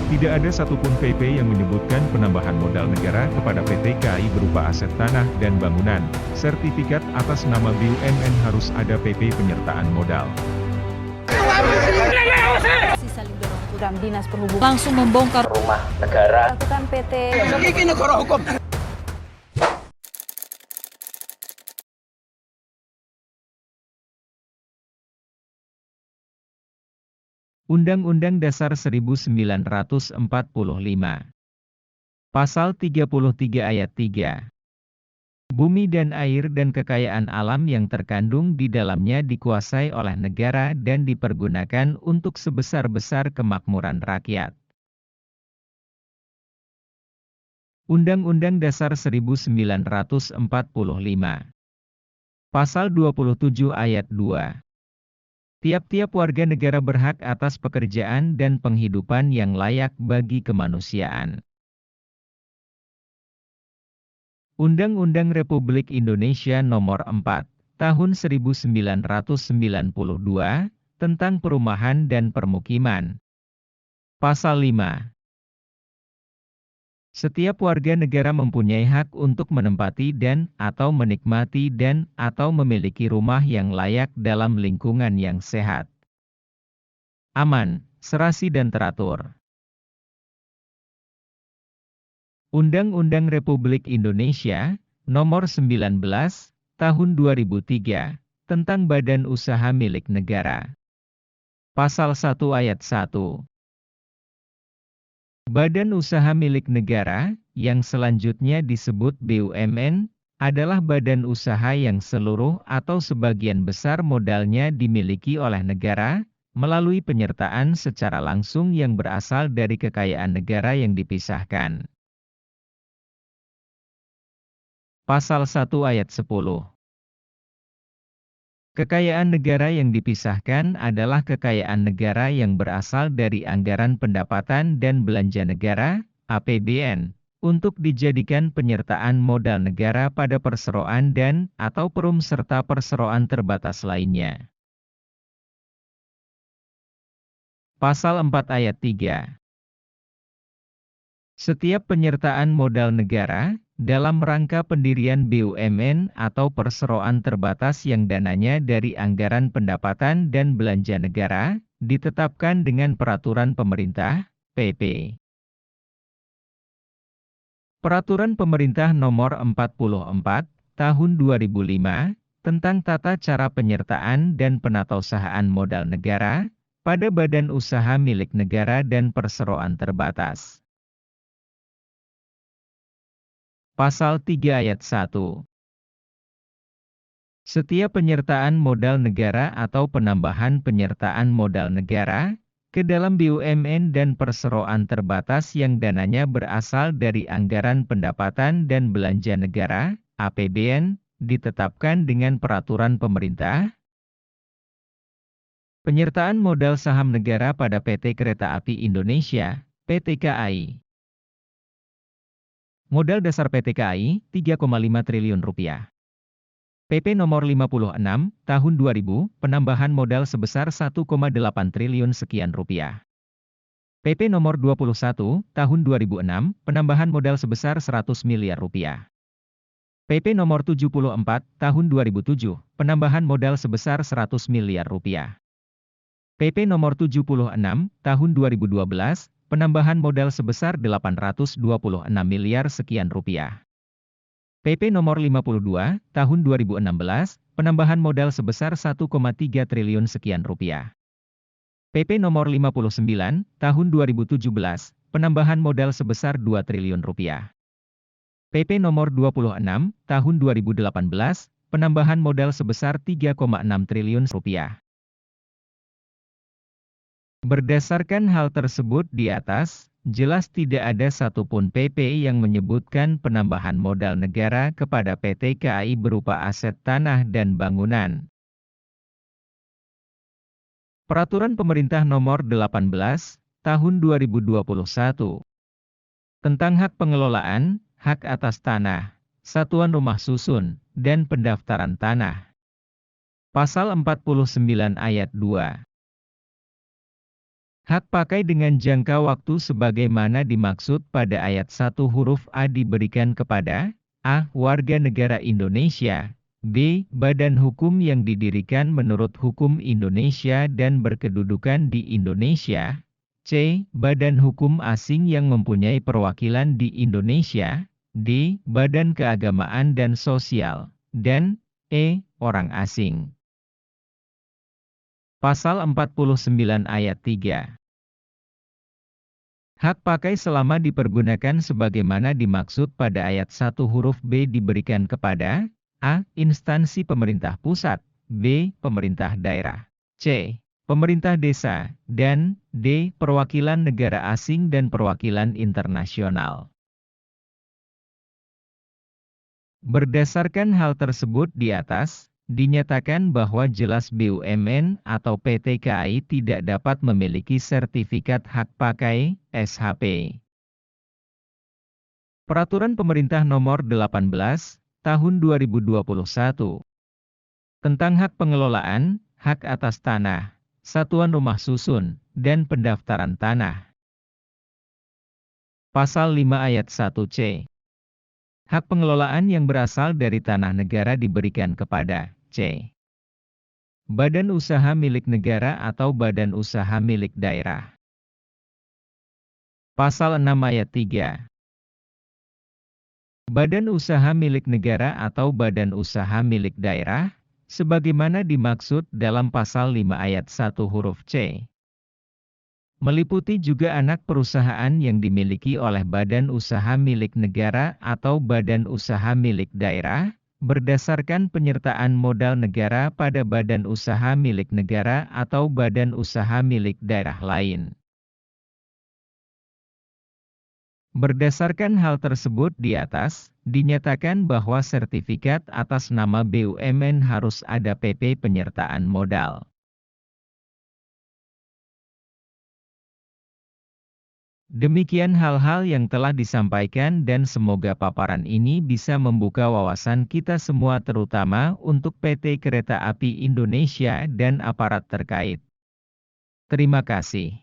Tidak ada satupun PP yang menyebutkan penambahan modal negara kepada PT KAI berupa aset tanah dan bangunan. Sertifikat atas nama BUMN harus ada PP penyertaan modal. Saling dorong program Dinas Perhubungan langsung membongkar rumah negara. lakukan PT. Undang-Undang Dasar 1945. Pasal 33 Ayat 3. Bumi dan air dan kekayaan alam yang terkandung di dalamnya dikuasai oleh negara dan dipergunakan untuk sebesar-besar kemakmuran rakyat. Undang-Undang Dasar 1945. Pasal 27 Ayat 2. Tiap-tiap warga negara berhak atas pekerjaan dan penghidupan yang layak bagi kemanusiaan. Undang-Undang Republik Indonesia Nomor 4, Tahun 1992, tentang Perumahan dan Permukiman. Pasal 5. Setiap warga negara mempunyai hak untuk menempati dan/atau menikmati dan/atau memiliki rumah yang layak dalam lingkungan yang sehat, aman, serasi dan teratur. Undang-Undang Republik Indonesia Nomor 19, Tahun 2003, tentang Badan Usaha Milik Negara. Pasal 1 Ayat 1. Badan usaha milik negara, yang selanjutnya disebut BUMN, adalah badan usaha yang seluruh atau sebagian besar modalnya dimiliki oleh negara, melalui penyertaan secara langsung yang berasal dari kekayaan negara yang dipisahkan. Pasal 1 Ayat 10. Kekayaan negara yang dipisahkan adalah kekayaan negara yang berasal dari anggaran pendapatan dan belanja negara, APBN, untuk dijadikan penyertaan modal negara pada perseroan dan/atau perum serta perseroan terbatas lainnya. Pasal 4 Ayat 3. Setiap penyertaan modal negara, dalam rangka pendirian BUMN atau perseroan terbatas yang dananya dari anggaran pendapatan dan belanja negara, ditetapkan dengan peraturan pemerintah, PP. Peraturan Pemerintah Nomor 44, Tahun 2005, tentang tata cara penyertaan dan penatausahaan modal negara, pada badan usaha milik negara dan perseroan terbatas. Pasal 3 Ayat 1. Setiap penyertaan modal negara atau penambahan penyertaan modal negara ke dalam BUMN dan perseroan terbatas yang dananya berasal dari anggaran pendapatan dan belanja negara, APBN, ditetapkan dengan peraturan pemerintah. Penyertaan modal saham negara pada PT Kereta Api Indonesia, PT KAI. Modal dasar PT KAI, 3,5 triliun rupiah. PP nomor 56, tahun 2000, penambahan modal sebesar 1,8 triliun sekian rupiah. PP nomor 21, tahun 2006, penambahan modal sebesar 100 miliar rupiah. PP nomor 74, tahun 2007, penambahan modal sebesar 100 miliar rupiah. PP nomor 76, tahun 2012, penambahan modal sebesar 826 miliar sekian rupiah. PP nomor 52, tahun 2016, penambahan modal sebesar 1,3 triliun sekian rupiah. PP nomor 59, tahun 2017, penambahan modal sebesar 2 triliun rupiah. PP nomor 26, tahun 2018, penambahan modal sebesar 3,6 triliun rupiah. Berdasarkan hal tersebut di atas, jelas tidak ada satupun PP yang menyebutkan penambahan modal negara kepada PT KAI berupa aset tanah dan bangunan. Peraturan Pemerintah Nomor 18, Tahun 2021, tentang hak pengelolaan, hak atas tanah, satuan rumah susun, dan pendaftaran tanah. Pasal 49 Ayat 2. Hak pakai dengan jangka waktu sebagaimana dimaksud pada ayat 1 huruf A diberikan kepada A. Warga negara Indonesia, B. Badan hukum yang didirikan menurut hukum Indonesia dan berkedudukan di Indonesia, C. Badan hukum asing yang mempunyai perwakilan di Indonesia, D. Badan keagamaan dan sosial, dan E. Orang asing. Pasal 49 ayat 3. Hak pakai selama dipergunakan sebagaimana dimaksud pada ayat 1 huruf B diberikan kepada A. Instansi pemerintah pusat, B. Pemerintah daerah, C. Pemerintah desa, dan D. Perwakilan negara asing dan perwakilan internasional. Berdasarkan hal tersebut di atas, dinyatakan bahwa jelas BUMN atau PT KAI tidak dapat memiliki sertifikat hak pakai (SHP). Peraturan Pemerintah Nomor 18, Tahun 2021 tentang hak pengelolaan, hak atas tanah, satuan rumah susun, dan pendaftaran tanah. Pasal 5 ayat 1C. Hak pengelolaan yang berasal dari tanah negara diberikan kepada C. Badan usaha milik negara atau badan usaha milik daerah. Pasal 6 ayat 3. Badan usaha milik negara atau badan usaha milik daerah, sebagaimana dimaksud dalam pasal 5 ayat 1 huruf C. Meliputi juga anak perusahaan yang dimiliki oleh badan usaha milik negara atau badan usaha milik daerah, berdasarkan penyertaan modal negara pada badan usaha milik negara atau badan usaha milik daerah lain. Berdasarkan hal tersebut di atas, dinyatakan bahwa sertifikat atas nama BUMN harus ada PP penyertaan modal. Demikian hal-hal yang telah disampaikan dan semoga paparan ini bisa membuka wawasan kita semua terutama untuk PT Kereta Api Indonesia dan aparat terkait. Terima kasih.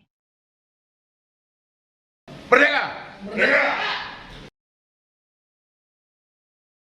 Merdeka! Merdeka!